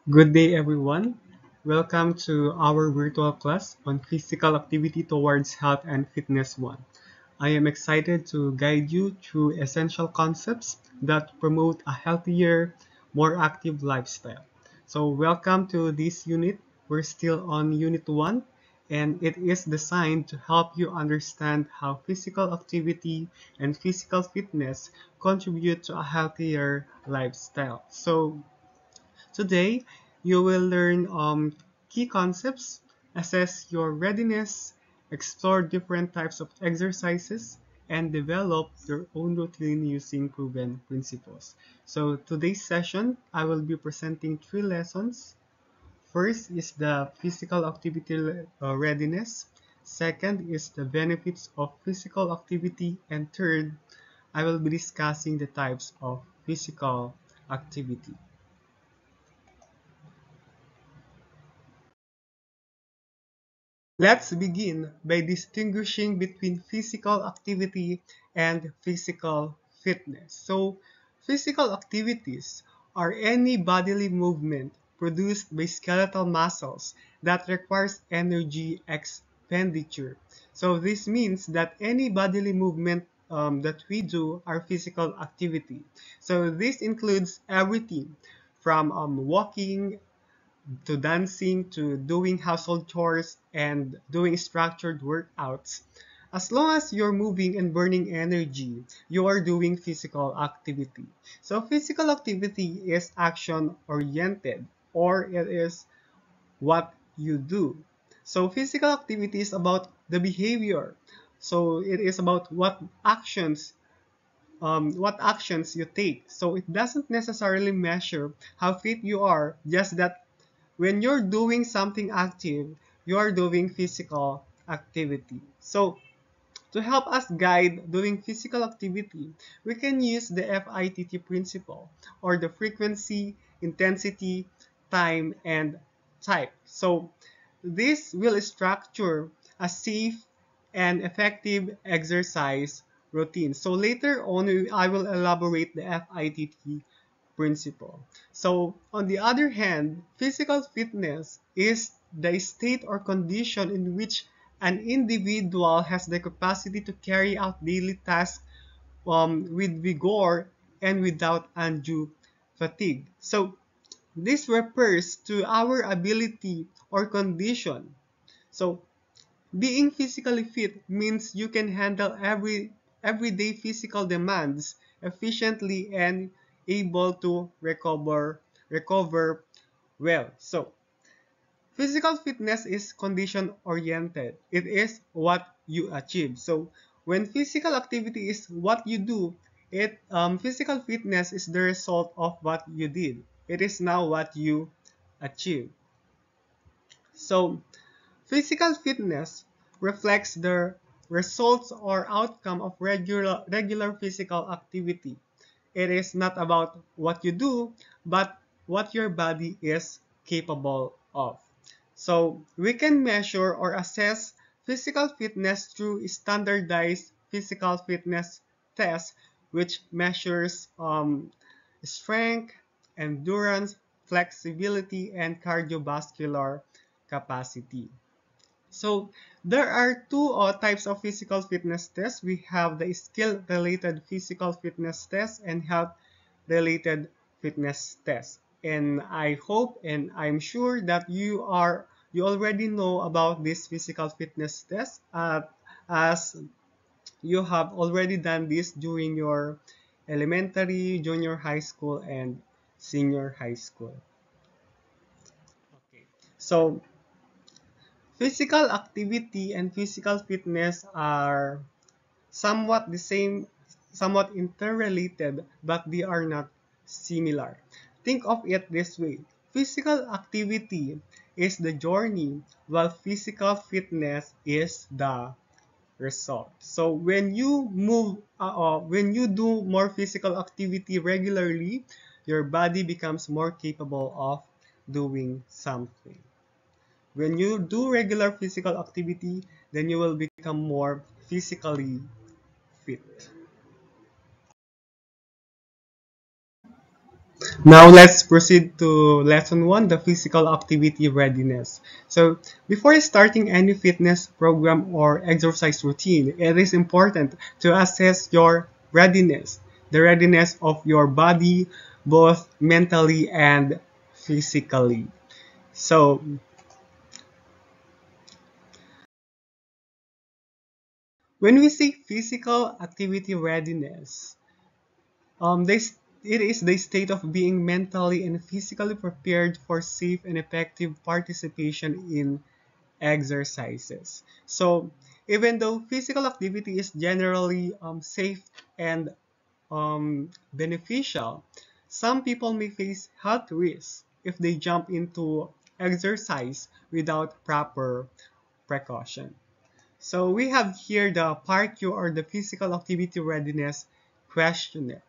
Good day, everyone. Welcome to our virtual class on physical activity towards health and fitness 1. I am excited to guide you through essential concepts that promote a healthier, more active lifestyle. So, welcome to this unit. We're still on Unit 1, and it is designed to help you understand how physical activity and physical fitness contribute to a healthier lifestyle. So, today, you will learn key concepts, assess your readiness, explore different types of exercises, and develop your own routine using proven principles. So today's session, I will be presenting three lessons. First is the physical activity readiness. Second is the benefits of physical activity. And third, I will be discussing the types of physical activity. Let's begin by distinguishing between physical activity and physical fitness. So, physical activities are any bodily movement produced by skeletal muscles that requires energy expenditure. So, this means that any bodily movement that we do are physical activity. So, this includes everything from walking, to dancing to doing household chores and doing structured workouts. As long as you're moving and burning energy, you are doing physical activity. So physical activity is action oriented, or it is what you do. So physical activity is about the behavior. So it is about what actions you take. So it doesn't necessarily measure how fit you are, just that when you're doing something active, you are doing physical activity. So, to help us guide doing physical activity, we can use the FITT principle, or the frequency, intensity, time, and type. So, this will structure a safe and effective exercise routine. So later on, I will elaborate the FITT principle. So, on the other hand, physical fitness is the state or condition in which an individual has the capacity to carry out daily tasks with vigor and without undue fatigue. So, this refers to our ability or condition. So, being physically fit means you can handle everyday physical demands efficiently and able to recover well. So, physical fitness is condition oriented. It is what you achieve. So, when physical activity is what you do, physical fitness is the result of what you did. It is now what you achieve. So, physical fitness reflects the results or outcome of regular physical activity. It is not about what you do, but what your body is capable of. So, we can measure or assess physical fitness through standardized physical fitness tests, which measures strength, endurance, flexibility, and cardiovascular capacity. So there are two types of physical fitness tests. We have the skill-related physical fitness test and health-related fitness test. And I hope and I'm sure that you already know about this physical fitness test, as you have already done this during your elementary, junior high school, and senior high school. Okay. So physical activity and physical fitness are somewhat the same, somewhat interrelated, but they are not similar. Think of it this way. Physical activity is the journey, while physical fitness is the result. So when you do more physical activity regularly, your body becomes more capable of doing something. When you do regular physical activity, then you will become more physically fit. Now let's proceed to lesson 1, the physical activity readiness. So before starting any fitness program or exercise routine, it is important to assess your readiness, the readiness of your body, both mentally and physically. So when we say physical activity readiness, it is the state of being mentally and physically prepared for safe and effective participation in exercises. So, even though physical activity is generally safe and beneficial, some people may face health risks if they jump into exercise without proper precaution. So we have here the PARQ, or the Physical Activity Readiness Questionnaire.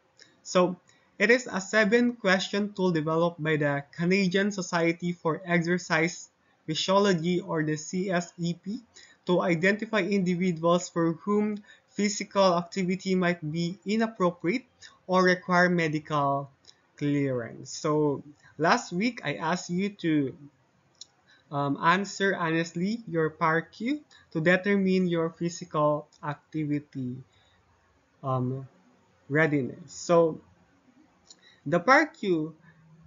So it is a 7-question tool developed by the Canadian Society for Exercise Physiology, or the CSEP, to identify individuals for whom physical activity might be inappropriate or require medical clearance. So last week I asked you to answer honestly your PARQ to determine your physical activity um, readiness. So the PARQ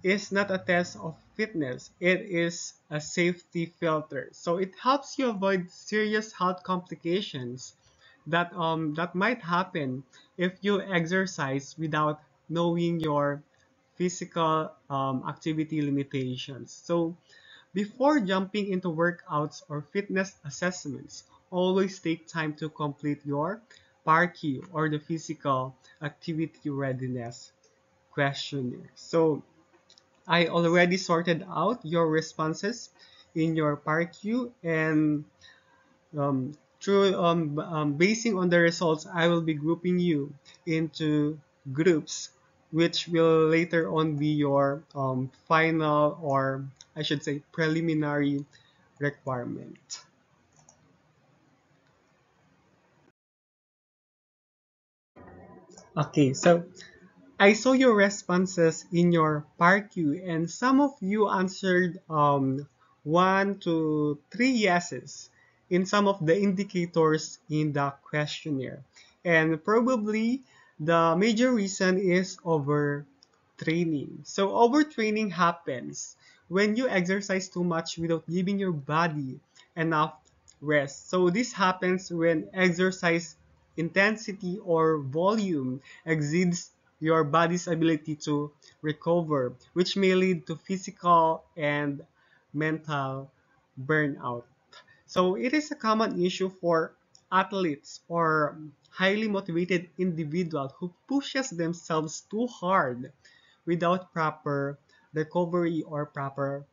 is not a test of fitness. It is a safety filter. So it helps you avoid serious health complications that might happen if you exercise without knowing your physical activity limitations. So before jumping into workouts or fitness assessments, always take time to complete your PARQ, or the Physical Activity Readiness Questionnaire. So I already sorted out your responses in your PARQ, and through basing on the results, I will be grouping you into groups, which will later on be your final, or I should say preliminary requirement. Okay, so I saw your responses in your PARQ, and some of you answered 1 to 3 yeses in some of the indicators in the questionnaire. And probably the major reason is overtraining. So overtraining happens when you exercise too much without giving your body enough rest. So this happens when exercise intensity or volume exceeds your body's ability to recover, which may lead to physical and mental burnout. So it is a common issue for athletes or highly motivated individual who pushes themselves too hard without proper recovery or proper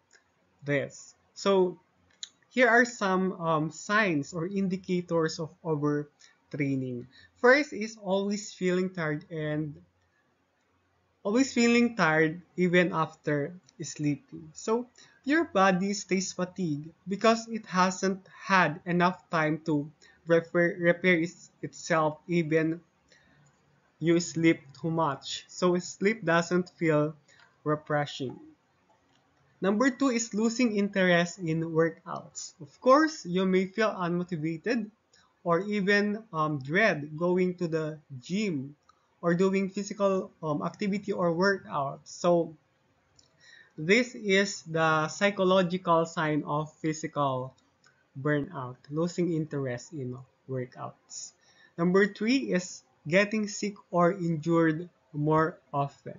rest. So here are some signs or indicators of overtraining. First is always feeling tired even after sleeping. So your body stays fatigued because it hasn't had enough time to repair itself even you sleep too much. So sleep doesn't feel refreshing. Number 2 is losing interest in workouts. Of course, you may feel unmotivated or even dread going to the gym or doing physical activity or workout. So this is the psychological sign of physical burnout, losing interest in workouts. Number 3 is getting sick or injured more often.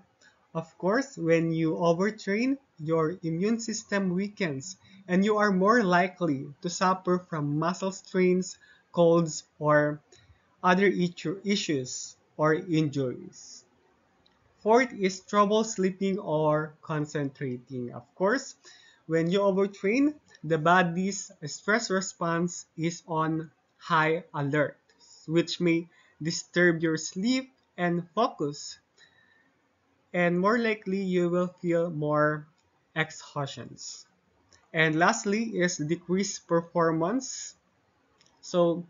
Of course, when you overtrain, your immune system weakens and you are more likely to suffer from muscle strains, colds, or other issues or injuries. Fourth is trouble sleeping or concentrating. Of course, when you overtrain, the body's stress response is on high alert, which may disturb your sleep and focus, and more likely you will feel more exhaustions. And lastly is decreased performance. So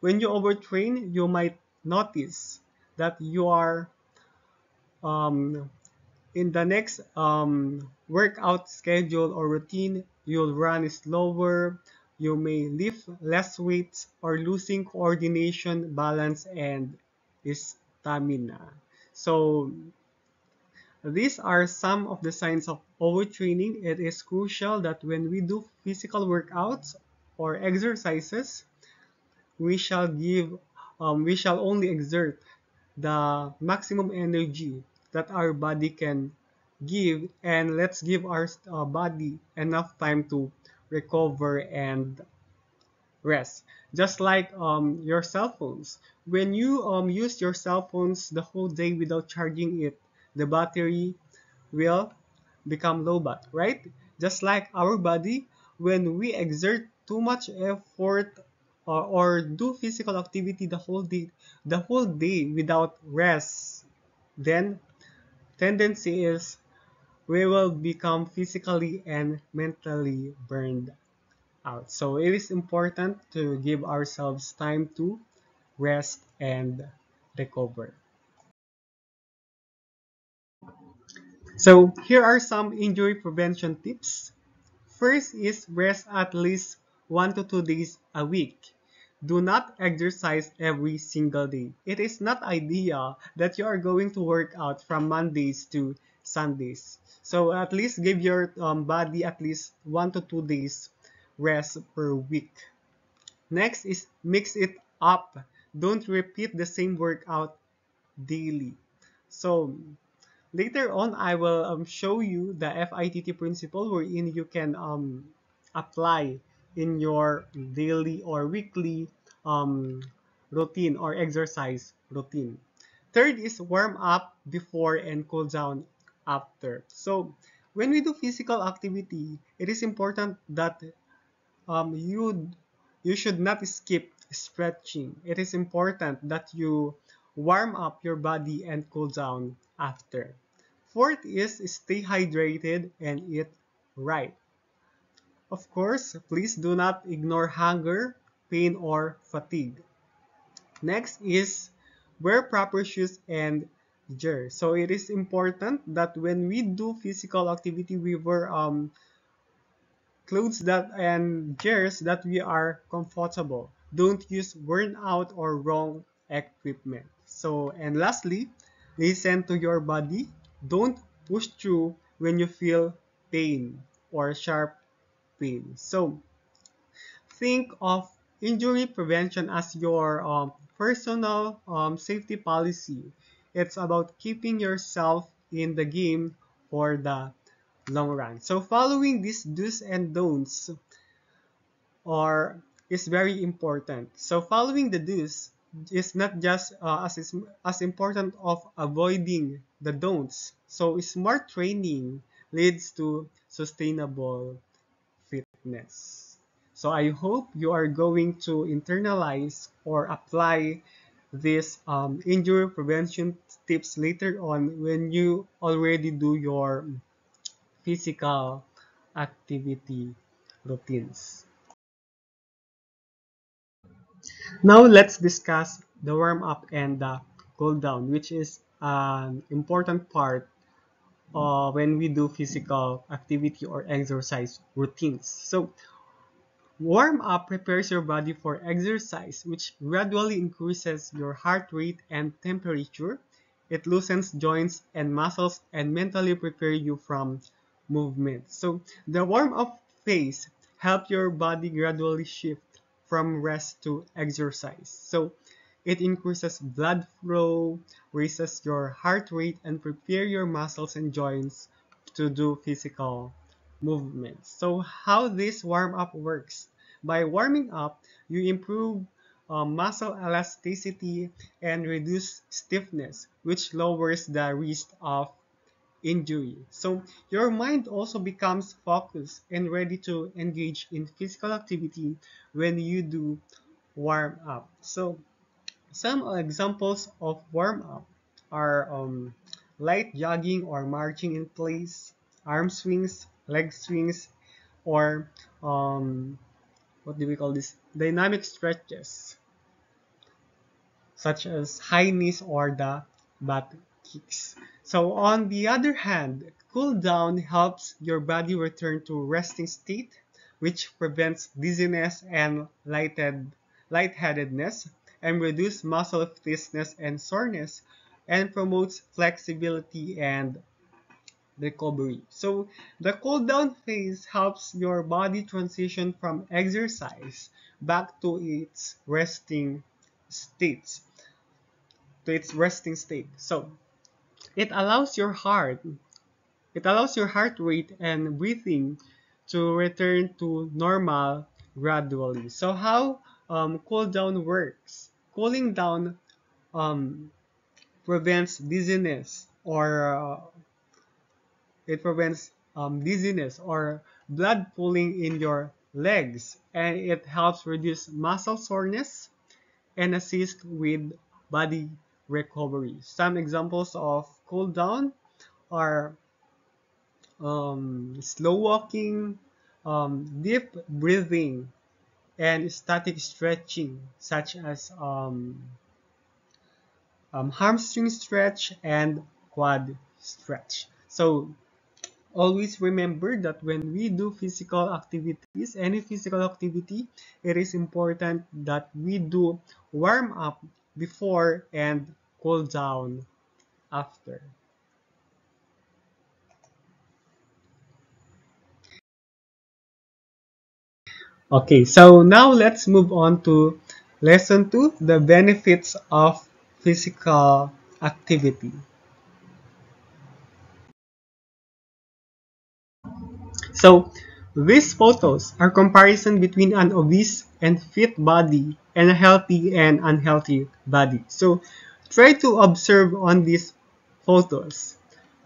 when you overtrain, you might notice that you are um, In the next workout schedule or routine, you'll run slower, you may lift less weights, or losing coordination, balance, and stamina. So these are some of the signs of overtraining. It is crucial that when we do physical workouts or exercises, we shall we shall only exert the maximum energy that our body can give, and let's give our body enough time to recover and rest. Just like your cell phones, when you use your cell phones the whole day without charging it, the battery will become low bat, right? Just like our body, when we exert too much effort or do physical activity the whole day without rest, then tendency is we will become physically and mentally burned out. So it is important to give ourselves time to rest and recover. So here are some injury prevention tips. First is rest at least 1 to 2 days a week. Do not exercise every single day. It is not ideal that you are going to work out from Mondays to Sundays. So at least give your body at least 1 to 2 days rest per week. Next is mix it up. Don't repeat the same workout daily. So later on, I will show you the FITT principle wherein you can apply in your daily or weekly um, routine or exercise routine. Third is warm up before and cool down after. So when we do physical activity, it is important that you should not skip stretching. It is important that you warm up your body and cool down after. Fourth is stay hydrated and eat right. Of course, please do not ignore hunger, pain, or fatigue. Next is wear proper shoes and gear. So it is important that when we do physical activity, we wear clothes that and gears that we are comfortable. Don't use worn out or wrong equipment. So, and lastly, listen to your body. Don't push through when you feel pain or sharp pain. So, think of injury prevention as your personal safety policy. It's about keeping yourself in the game for the long run. So, following these do's and don'ts or is very important. So following the do's is not just as important of avoiding the don'ts. So smart training leads to sustainable fitness. So I hope you are going to internalize or apply this injury prevention tips later on when you already do your physical activity routines. Now let's discuss the warm up and the cool down, which is an important part when we do physical activity or exercise routines. So warm up prepares your body for exercise, which gradually increases your heart rate and temperature. It loosens joints and muscles and mentally prepare you from movement. So the warm up phase helps your body gradually shift from rest to exercise. So it increases blood flow, raises your heart rate, and prepare your muscles and joints to do physical movements. So how this warm up works? By warming up, you improve muscle elasticity and reduce stiffness, which lowers the risk of injury. So your mind also becomes focused and ready to engage in physical activity when you do warm up. So some examples of warm up are light jogging or marching in place, arm swings, leg swings, or what do we call this? Dynamic stretches, such as high knees or the butt kicks. So on the other hand, cool down helps your body return to resting state, which prevents dizziness and lightheadedness, and reduce muscle stiffness and soreness, and promotes flexibility and recovery. So the cool down phase helps your body transition from exercise back to states, its resting state. So it allows your heart it allows your heart rate and breathing to return to normal gradually. So how cool down works? Cooling down um, prevents dizziness or dizziness or blood pooling in your legs, and it helps reduce muscle soreness and assist with body recovery. Some examples of cool down are slow walking, deep breathing, and static stretching, such as hamstring stretch and quad stretch. So always remember that when we do physical activities, any physical activity, it is important that we do warm up before and cool down after. Okay, so now let's move on to lesson 2, the benefits of physical activity. So these photos are comparison between an obese and fit body and a healthy and unhealthy body. So try to observe on these photos.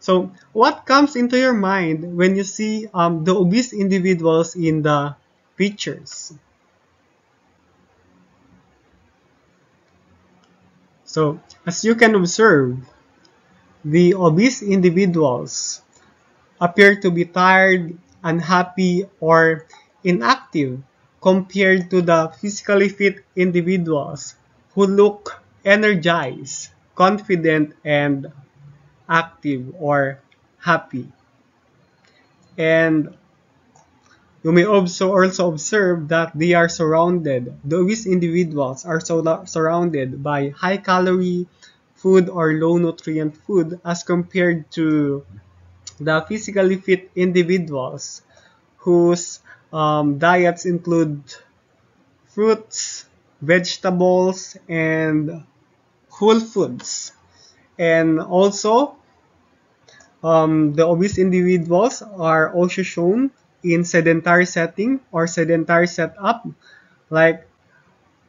So what comes into your mind when you see the obese individuals in the pictures? So as you can observe, the obese individuals appear to be tired, unhappy, or inactive compared to the physically fit individuals who look energized, confident, and active or happy. And you may also observe that the obese individuals are surrounded by high calorie food or low nutrient food as compared to the physically fit individuals whose diets include fruits, vegetables, and whole foods. And also, the obese individuals are also shown in sedentary setting or sedentary setup, like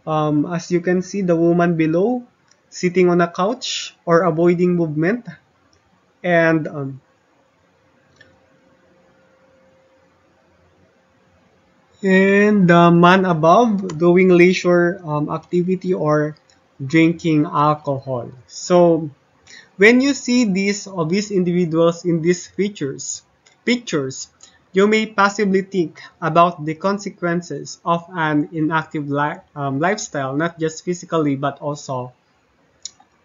as you can see, the woman below sitting on a couch or avoiding movement, and the man above doing leisure activity or drinking alcohol. So when you see these obese individuals in these pictures, you may possibly think about the consequences of an inactive lifestyle, not just physically but also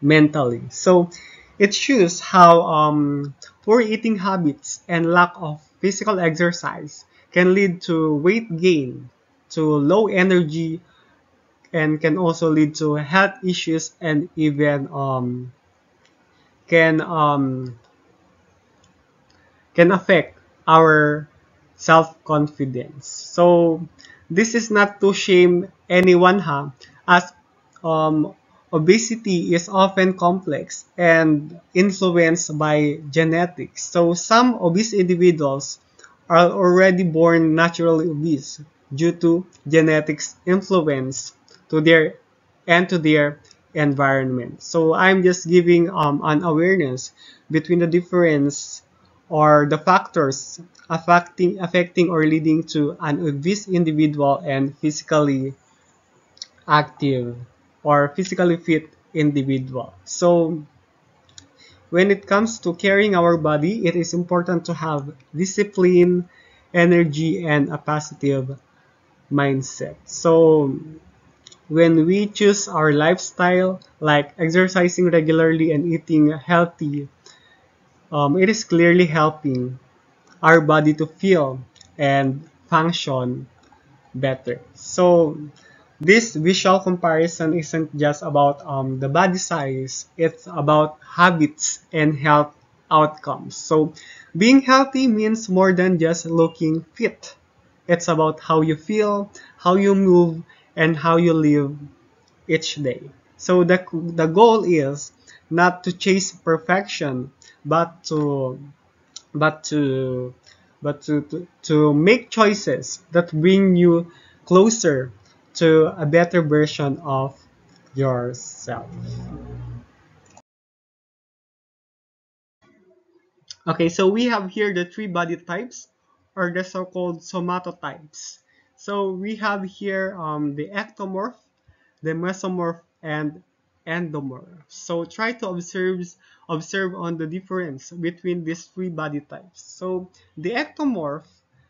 mentally. So it shows how poor eating habits and lack of physical exercise can lead to weight gain, to low energy, and can also lead to health issues and even can um, can affect our self-confidence. So this is not to shame anyone, as um, obesity is often complex and influenced by genetics. So some obese individuals are already born naturally obese due to genetics influence to their to their environment. So I'm just giving an awareness between the difference or the factors affecting or leading to an obese individual and physically active or physically fit individual. So when it comes to caring our body, it is important to have discipline, energy, and a positive mindset. So When we choose our lifestyle, like exercising regularly and eating healthy, it is clearly helping our body to feel and function better. So this visual comparison isn't just about the body size, it's about habits and health outcomes. So being healthy means more than just looking fit. It's about how you feel, how you move, and how you live each day. So the goal is not to chase perfection, but to but to to make choices that bring you closer to a better version of yourself. Okay, so we have here the three body types, or the so-called somatotypes. So we have here the ectomorph, the mesomorph, and endomorph. So try to observe on the difference between these three body types. So the ectomorph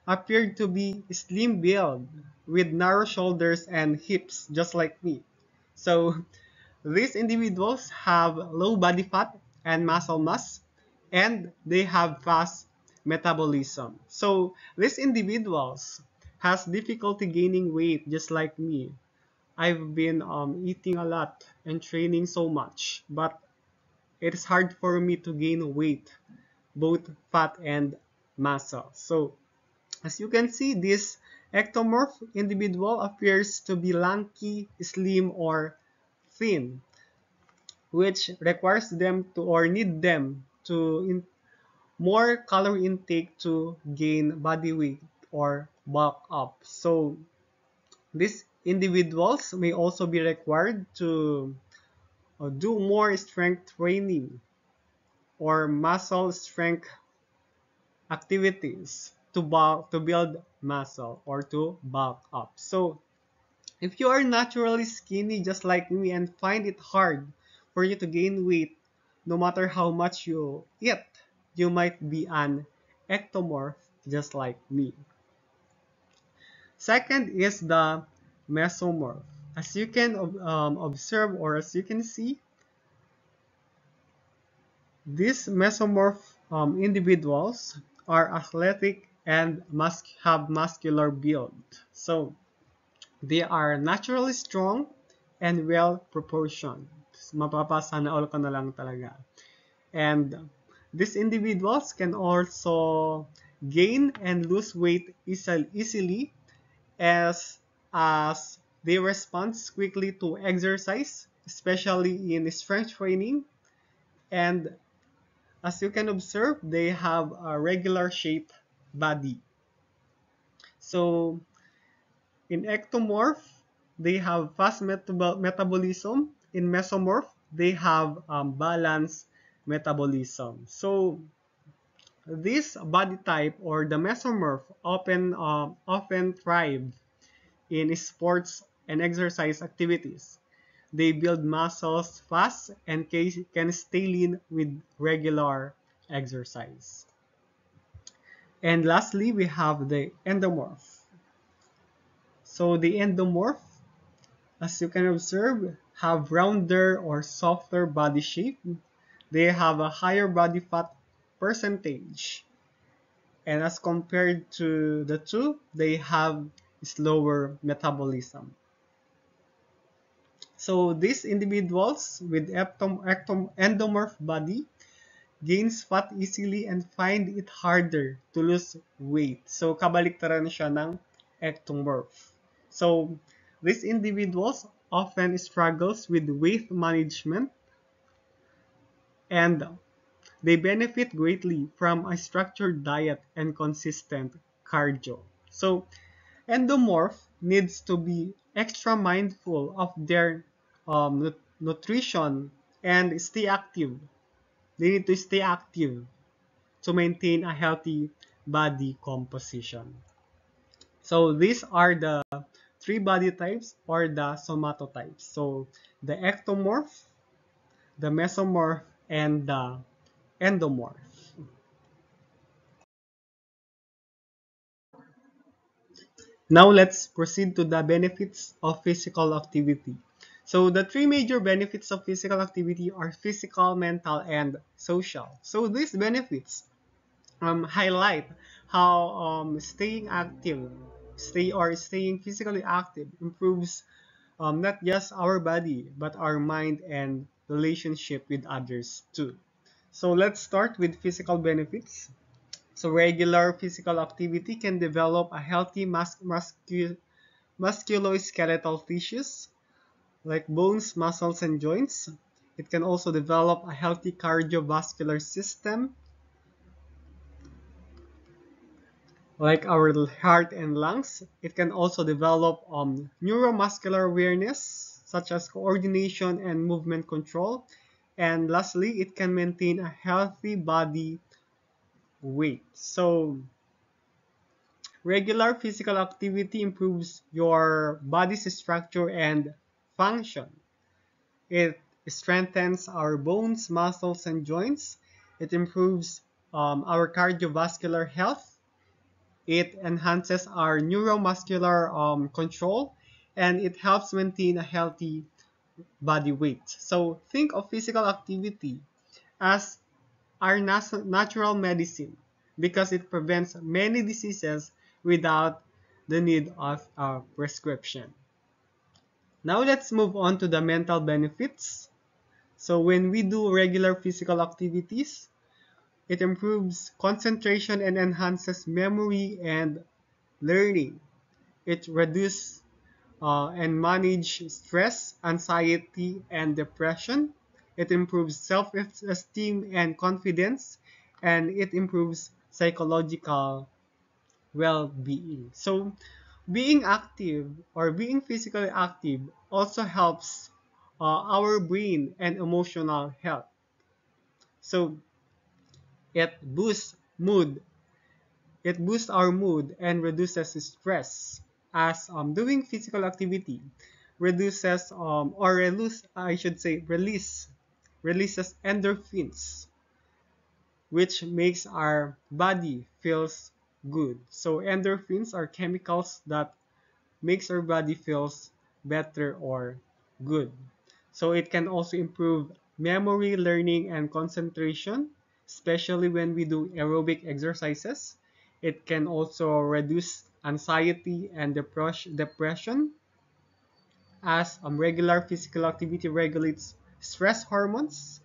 appeared to be slim build with narrow shoulders and hips, just like me. So these individuals have low body fat and muscle mass, and they have fast metabolism. So these individuals has difficulty gaining weight, just like me. I've been eating a lot and training so much, but it is hard for me to gain weight, both fat and muscle. So as you can see, this ectomorph individual appears to be lanky, slim, or thin, which requires them to or need them to more calorie intake to gain body weight or bulk up. So these individuals may also be required to do more strength training or muscle strength activities to build muscle or to bulk up. So if you are naturally skinny just like me and find it hard for you to gain weight no matter how much you eat, you might be an ectomorph just like me. Second is the mesomorph. As you can observe, or as you can see, these mesomorph individuals are athletic and have muscular build. So they are naturally strong and well proportioned. Mapapasana all ko na lang talaga. And these individuals can also gain and lose weight easily as they respond quickly to exercise, especially in strength training. And as you can observe, they have a regular shaped body. So in ectomorph, they have fast metabolism. In mesomorph, they have balanced metabolism. So this body type or the mesomorph often thrive in sports and exercise activities. They build muscles fast and can stay lean with regular exercise. And lastly, we have the endomorph. So the endomorph, as you can observe, have rounder or softer body shape. They have a higher body fat percentage. And as compared to the two, they have slower metabolism. So these individuals with endomorph body gains fat easily and find it harder to lose weight. So kabaliktaran siya ng ectomorph. So these individuals often struggles with weight management, and they benefit greatly from a structured diet and consistent cardio. So endomorph needs to be extra mindful of their nutrition and stay active. They need to stay active to maintain a healthy body composition. So these are the three body types or the somatotypes. So the ectomorph, the mesomorph, and the endomorph. Now let's proceed to the benefits of physical activity. So the three major benefits of physical activity are physical, mental, and social. So these benefits highlight how staying active, staying physically active improves not just our body but our mind and relationship with others too. So let's start with physical benefits. So regular physical activity can develop a healthy musculoskeletal tissues like bones, muscles, and joints. It can also develop a healthy cardiovascular system like our heart and lungs. It can also develop neuromuscular awareness such as coordination and movement control. And lastly, it can maintain a healthy body weight. So regular physical activity improves your body's structure and function. It strengthens our bones, muscles, and joints. It improves our cardiovascular health. It enhances our neuromuscular control, and it helps maintain a healthy body weight. So think of physical activity as our natural medicine because it prevents many diseases without the need of a prescription. Now let's move on to the mental benefits. So when we do regular physical activities, it improves concentration and enhances memory and learning. It reduces and manage stress, anxiety, and depression. It improves self-esteem and confidence, and it improves psychological well-being. So, being active or being physically active also helps our brain and emotional health. So, it boosts mood. It boosts our mood and reduces stress as doing physical activity reduces or release I should say releases endorphins which makes our body feels good. So endorphins are chemicals that makes our body feels better or good. So it can also improve memory, learning, and concentration, especially when we do aerobic exercises. It can also reduce anxiety and depression as regular physical activity regulates stress hormones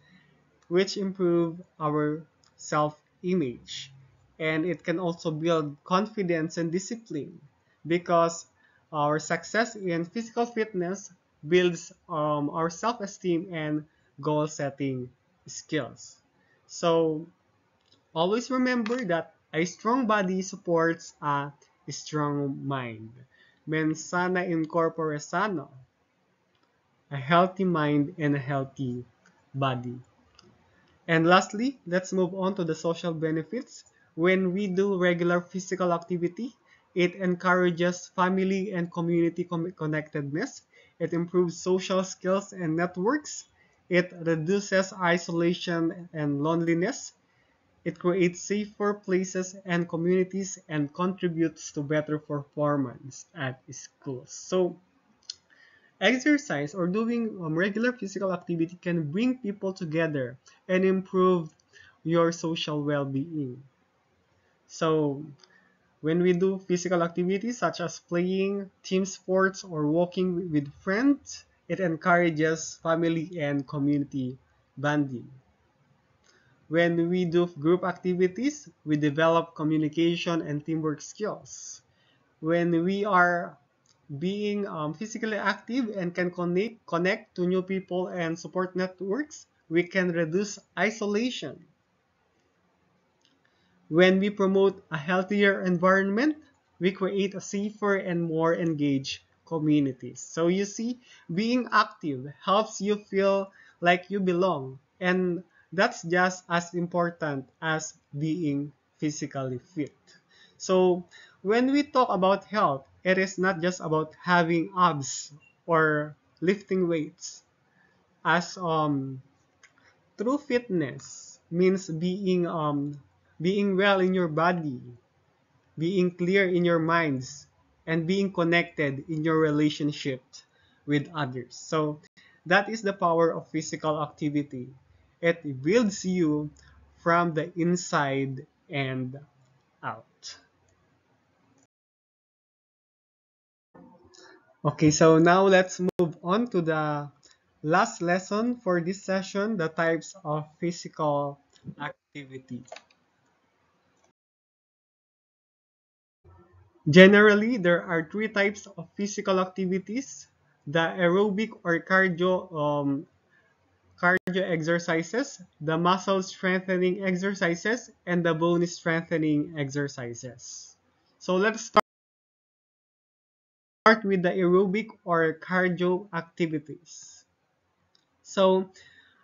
which improve our self-image. And it can also build confidence and discipline because our success in physical fitness builds our self-esteem and goal-setting skills. So always remember that a strong body supports a strong mind. Mens sana in corpore sano, a healthy mind and a healthy body. And lastly, let's move on to the social benefits. When we do regular physical activity, it encourages family and community connectedness. It improves social skills and networks. It reduces isolation and loneliness. It creates safer places and communities and contributes to better performance at schools. So, exercise or doing regular physical activity can bring people together and improve your social well-being. So, when we do physical activities such as playing team sports or walking with friends, it encourages family and community bonding. When we do group activities, we develop communication and teamwork skills. When we are being physically active and can connect to new people and support networks, we can reduce isolation. When we promote a healthier environment, we create a safer and more engaged communities. So you see, being active helps you feel like you belong. And that's just as important as being physically fit. So when we talk about health, it is not just about having abs or lifting weights. As true fitness means being well in your body, being clear in your minds, and being connected in your relationship with others. So that is the power of physical activity. It builds you from the inside and out. Okay, so now let's move on to the last lesson for this session, the types of physical activity. Generally, there are three types of physical activities: the aerobic or cardio exercises, the muscle strengthening exercises, and the bone strengthening exercises. So let's start with the aerobic or cardio activities. So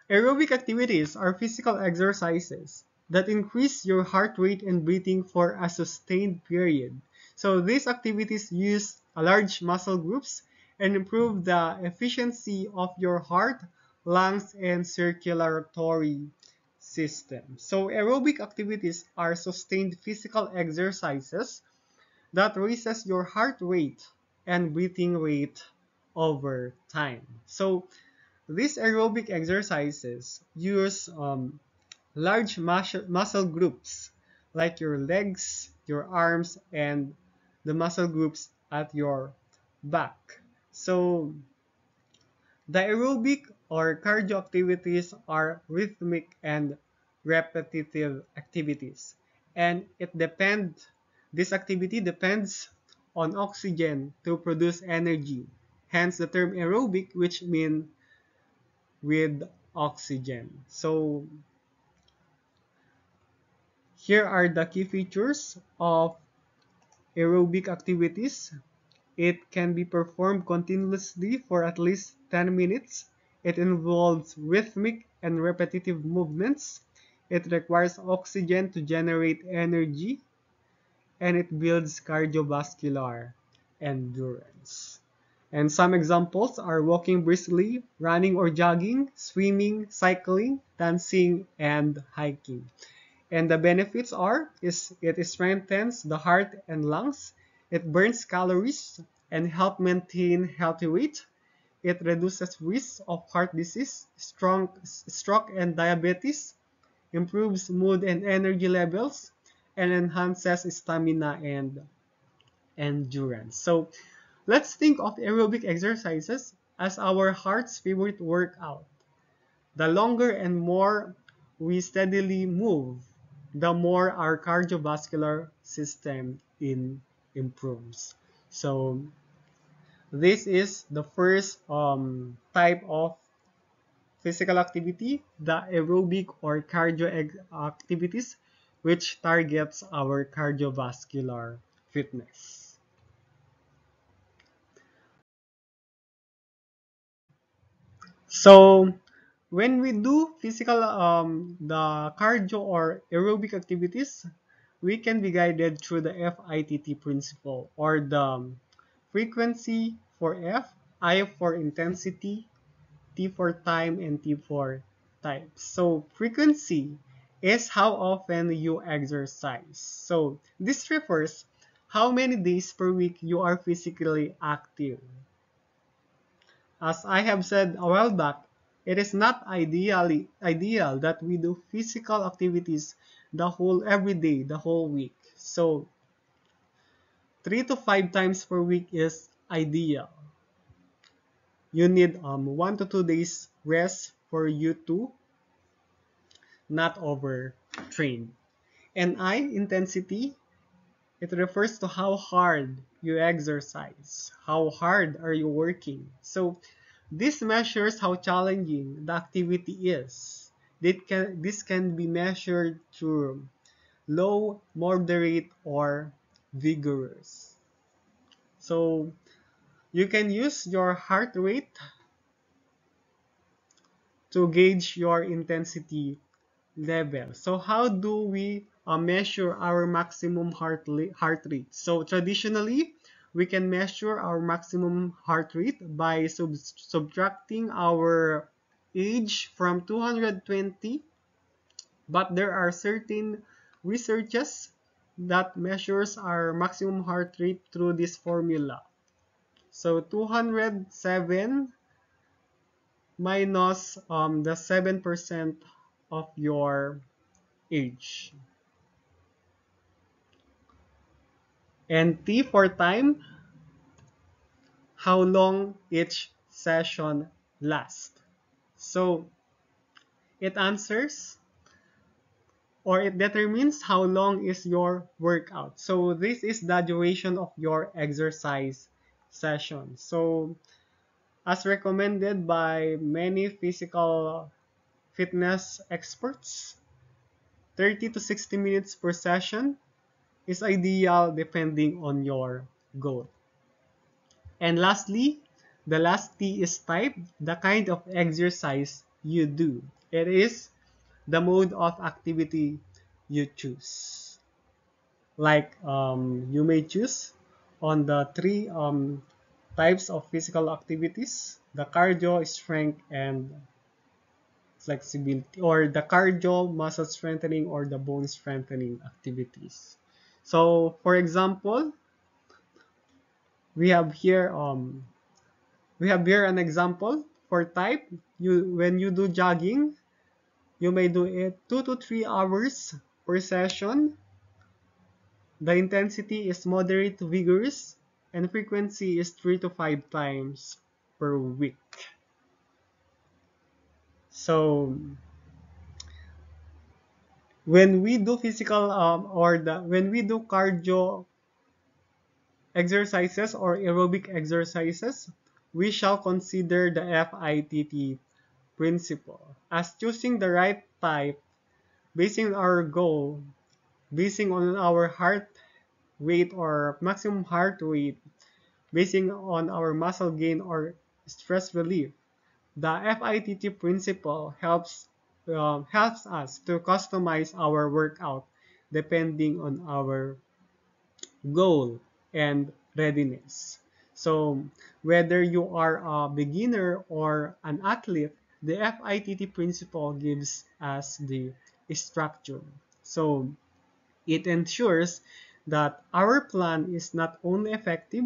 aerobic activities are physical exercises that increase your heart rate and breathing for a sustained period. So these activities use large muscle groups and improve the efficiency of your heart, lungs, and circulatory system. So aerobic activities are sustained physical exercises that raises your heart rate and breathing rate over time. So these aerobic exercises use large muscle groups like your legs, your arms, and the muscle groups at your back. So the aerobic or cardio activities are rhythmic and repetitive activities. And this activity depends on oxygen to produce energy. Hence the term aerobic, which means with oxygen. So here are the key features of aerobic activities. It can be performed continuously for at least 10 minutes. It involves rhythmic and repetitive movements. It requires oxygen to generate energy, and it builds cardiovascular endurance. And some examples are walking briskly, running or jogging, swimming, cycling, dancing, and hiking. And the benefits are is it strengthens the heart and lungs, it burns calories and help maintain healthy weight, it reduces risk of heart disease, stroke and diabetes, improves mood and energy levels, and enhances stamina and endurance. So let's think of aerobic exercises as our heart's favorite workout. The longer and more we steadily move, the more our cardiovascular system improves. So this is the first type of physical activity, the aerobic or activities, which targets our cardiovascular fitness. So when we do the cardio or aerobic activities, we can be guided through the FITT principle, or the frequency for F, I for intensity, T for time, and T for type. So frequency is how often you exercise. So this refers how many days per week you are physically active. As I have said a while back, it is not ideal that we do physical activities the whole every day, the whole week. So 3 to 5 times per week is ideal. You need 1 to 2 days rest for you to not overtrain. And I, intensity, it refers to how hard you exercise, how hard are you working. So this measures how challenging the activity is. This can be measured through low, moderate, or vigorous. So you can use your heart rate to gauge your intensity level. So how do we measure our maximum heart rate? So traditionally, we can measure our maximum heart rate by subtracting our age from 220, but there are certain researches that measures our maximum heart rate through this formula. So 207 minus the 7% of your age. And T for time, how long each session lasts. So it answers, or it determines how long is your workout. So this is the duration of your exercise session. So as recommended by many physical fitness experts, 30 to 60 minutes per session is ideal depending on your goal. And lastly, the last T is type, the kind of exercise you do. It is the mode of activity you choose. Like you may choose on the three types of physical activities, the cardio, strength, and flexibility, or the cardio, muscle strengthening, or the bone strengthening activities. So for example, we have here an example for type. When you do jogging, you may do it 2 to 3 hours per session. The intensity is moderate to vigorous, and frequency is 3 to 5 times per week. So when we do physical when we do cardio exercises or aerobic exercises, we shall consider the FITT principle as choosing the right type basing on our goal, basing on our heart rate or maximum heart rate, basing on our muscle gain or stress relief. The FITT principle helps us to customize our workout depending on our goal and readiness. So whether you are a beginner or an athlete, the FITT principle gives us the structure. So it ensures that our plan is not only effective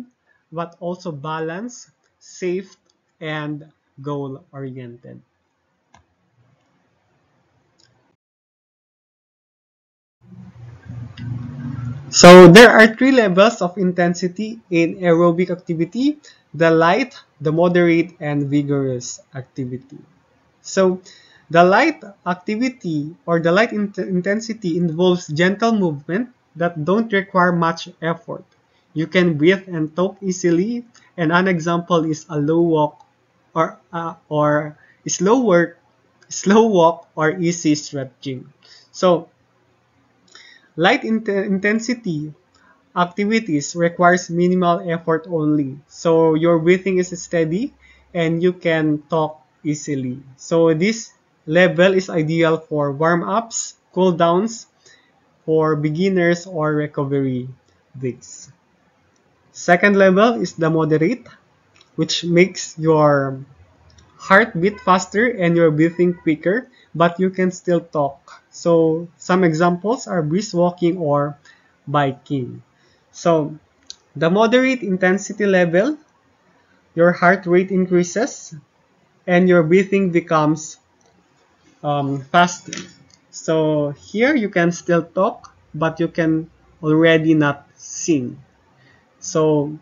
but also balanced, safe, and goal-oriented. So there are three levels of intensity in aerobic activity: the light, the moderate, and vigorous activity. So the light activity or the light intensity involves gentle movement that don't require much effort. You can breathe and talk easily, and an example is a low walk or slow work, slow walk or easy stretching. So light intensity activities requires minimal effort only. So your breathing is steady and you can talk easily. So this level is ideal for warm-ups, cool-downs, for beginners or recovery days. Second level is the moderate, which makes your heart beat faster and your breathing quicker, but you can still talk. So some examples are brisk walking or biking. So the moderate intensity level, your heart rate increases and your breathing becomes faster. So here you can still talk, but you can already not sing. So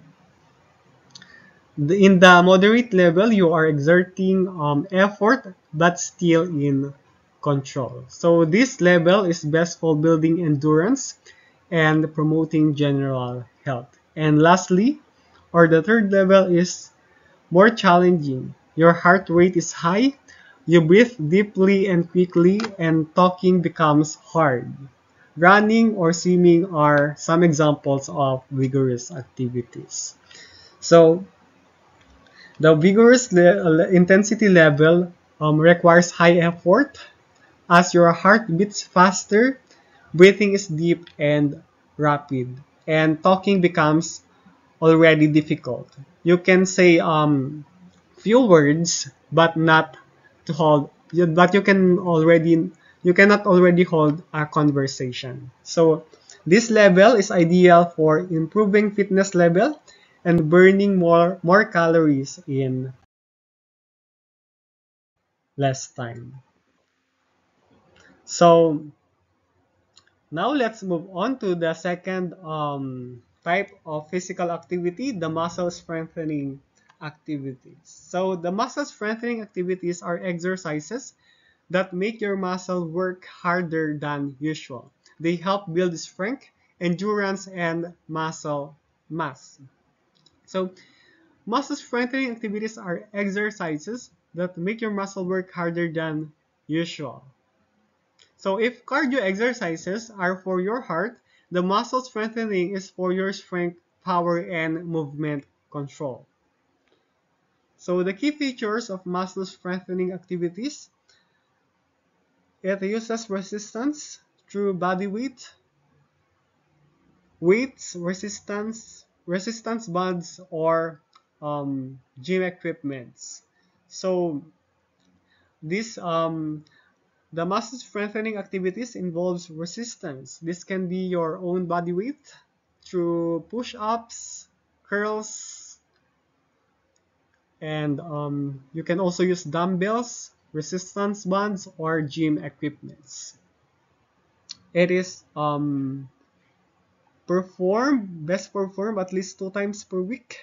in the moderate level, you are exerting effort, but still in control. So this level is best for building endurance and promoting general health. And lastly, or the third level is more challenging. Your heart rate is high, you breathe deeply and quickly, and talking becomes hard. Running or swimming are some examples of vigorous activities. So, the vigorous intensity level requires high effort as your heart beats faster, breathing is deep and rapid, and talking becomes already difficult. You can say few words, but not to hold. But you cannot already hold a conversation. So This level is ideal for improving fitness level and burning more calories in less time. So now let's move on to the second type of physical activity, the muscle strengthening activities. So the muscle strengthening activities are exercises that make your muscle work harder than usual. They help build strength, endurance, and muscle mass. So muscle strengthening activities are exercises that make your muscle work harder than usual. So if cardio exercises are for your heart, the muscle strengthening is for your strength, power, and movement control. So the key features of muscle strengthening activities, it uses resistance through body weight, weights, resistance bands, or gym equipments. So this the muscle strengthening activities involves resistance. This can be your own body weight through push-ups, curls, and you can also use dumbbells, resistance bands, or gym equipments. It is best performed at least 2 times per week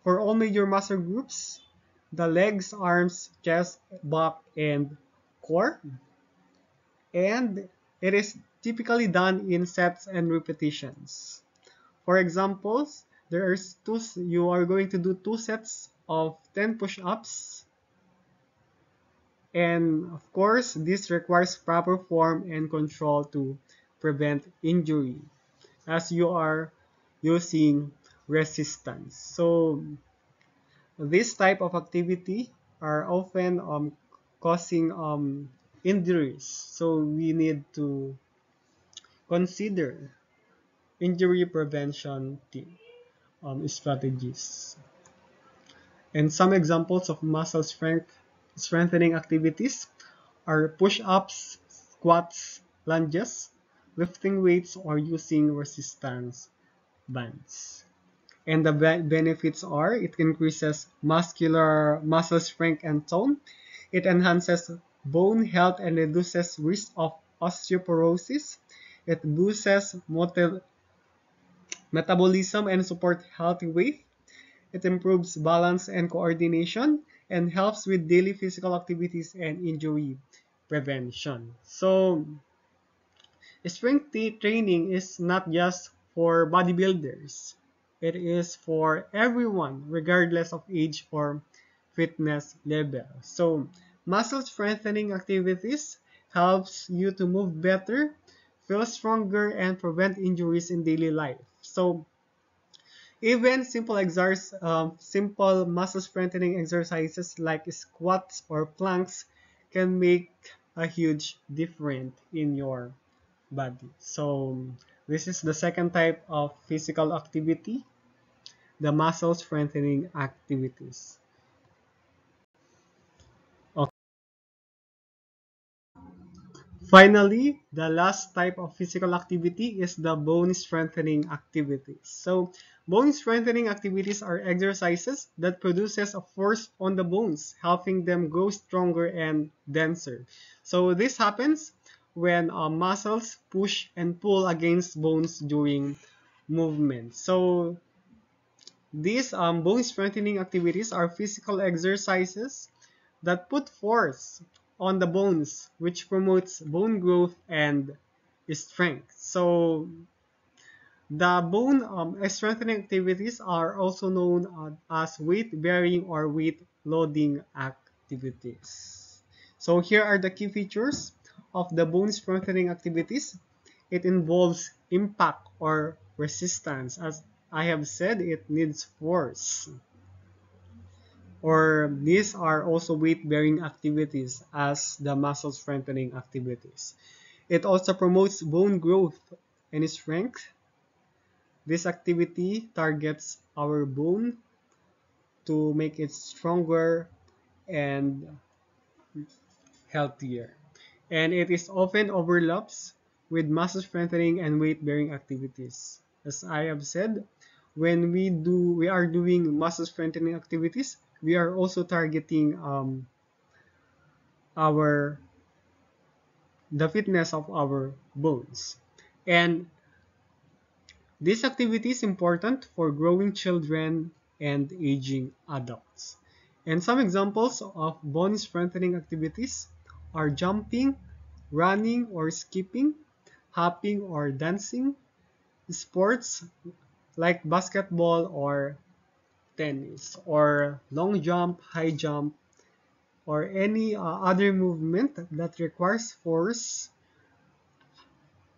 for all major muscle groups: the legs, arms, chest, back, and core. And it is typically done in sets and repetitions. For examples, you are going to do 2 sets of 10 push-ups, and of course this requires proper form and control to prevent injury as you are using resistance. So this type of activity are often causing injuries, so we need to consider injury prevention strategies. And some examples of muscle strengthening activities are push-ups, squats, lunges, lifting weights, or using resistance bands. And the benefits are it increases muscular muscle strength and tone, it enhances bone health and reduces risk of osteoporosis, it boosts metabolism and support healthy weight, it improves balance and coordination, and helps with daily physical activities and injury prevention. So strength training is not just for bodybuilders. It is for everyone, regardless of age or fitness level. So, muscle strengthening activities helps you to move better, feel stronger, and prevent injuries in daily life. So, even simple muscle strengthening exercises like squats or planks can make a huge difference in your body. So this is the second type of physical activity, the muscle strengthening activities. Okay. Finally, the last type of physical activity is the bone strengthening activities. So bone strengthening activities are exercises that produces a force on the bones, helping them grow stronger and denser. So this happens when muscles push and pull against bones during movement. So these bone strengthening activities are physical exercises that put force on the bones, which promotes bone growth and strength. So the bone strengthening activities are also known as weight bearing or weight loading activities. So here are the key features of the bone strengthening activities. It involves impact or resistance. As I have said, it needs force. Or these are also weight-bearing activities as the muscle strengthening activities. It also promotes bone growth and strength. This activity targets our bone to make it stronger and healthier. And it is often overlaps with muscle strengthening and weight bearing activities. As I have said, when we are doing muscle strengthening activities, we are also targeting our the fitness of our bones. And this activity is important for growing children and aging adults. And some examples of bone strengthening activities are jumping, running or skipping, hopping or dancing, sports like basketball or tennis, or long jump, high jump, or any other movement that requires force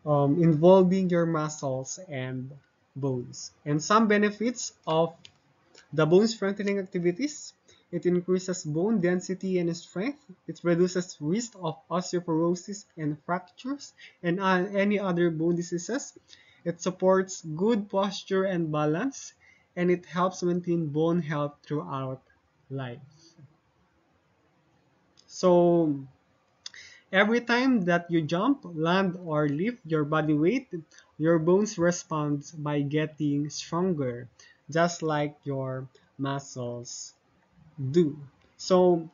involving your muscles and bones. And some benefits of the bone strengthening activities: it increases bone density and strength, it reduces risk of osteoporosis and fractures and any other bone diseases, it supports good posture and balance, and it helps maintain bone health throughout life. So, every time that you jump, land, or lift your body weight, your bones respond by getting stronger, just like your muscles do. So,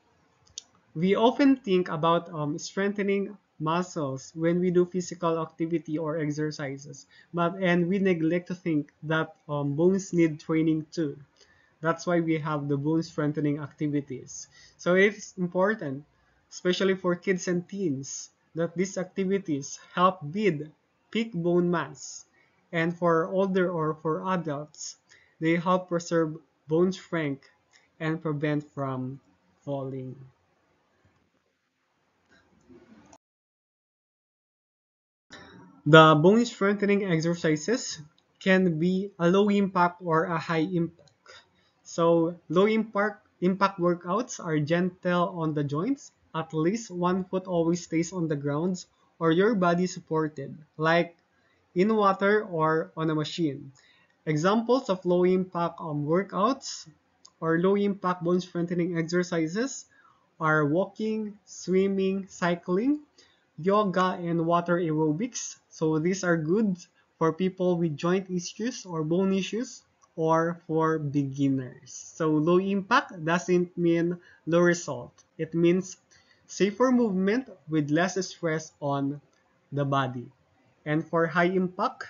we often think about strengthening muscles when we do physical activity or exercises, and we neglect to think that bones need training too. That's why we have the bone strengthening activities. So it's important, especially for kids and teens, that these activities help build peak bone mass. And for older or for adults, they help preserve bone strength and prevent from falling. The bone strengthening exercises can be a low impact or a high impact. So low impact workouts are gentle on the joints. At least one foot always stays on the ground or your body supported, like in water or on a machine. Examples of low impact workouts or low impact bone strengthening exercises are walking, swimming, cycling, yoga, and water aerobics. So these are good for people with joint issues or bone issues or for beginners. So low impact doesn't mean low result. It means safer movement with less stress on the body. And for high impact,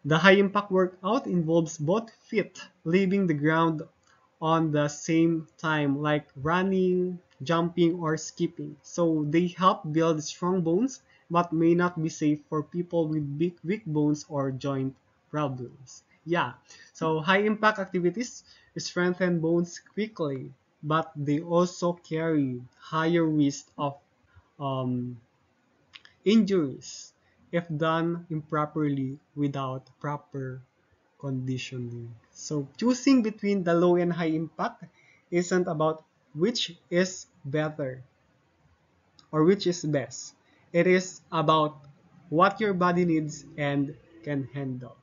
the high impact workout involves both feet leaving the ground on the same time, like running, jumping, or skipping. So they help build strong bones but may not be safe for people with big, weak bones or joint problems. Yeah, so high impact activities strengthen bones quickly, but they also carry higher risk of um, injuries if done improperly without proper conditioning. So choosing between the low and high impact isn't about which is better or which is best. It is about what your body needs and can handle.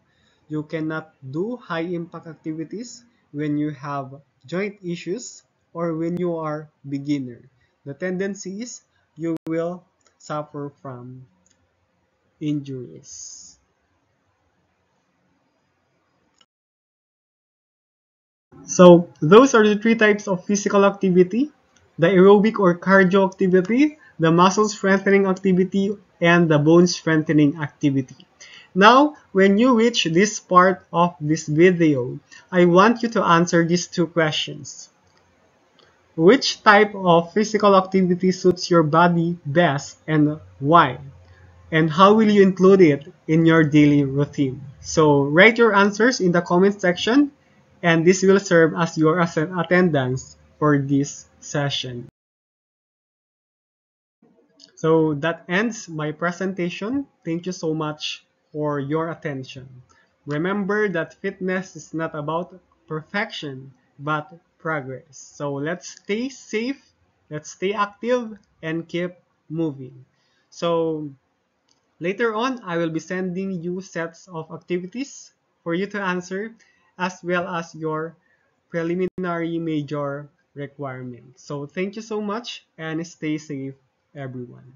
You cannot do high impact activities when you have joint issues or when you are beginner. The tendency is you will suffer from injuries. So those are the three types of physical activity: the aerobic or cardio activity, the muscle strengthening activity, and the bone strengthening activity. Now, when you reach this part of this video, I want you to answer these two questions. Which type of physical activity suits your body best and why? And how will you include it in your daily routine? So write your answers in the comment section, and this will serve as your attendance for this session. So that ends my presentation. Thank you so much for your attention. Remember that fitness is not about perfection, but progress. So let's stay safe, let's stay active, and keep moving. So later on, I will be sending you sets of activities for you to answer, as well as your preliminary major requirements. So thank you so much and stay safe, everyone.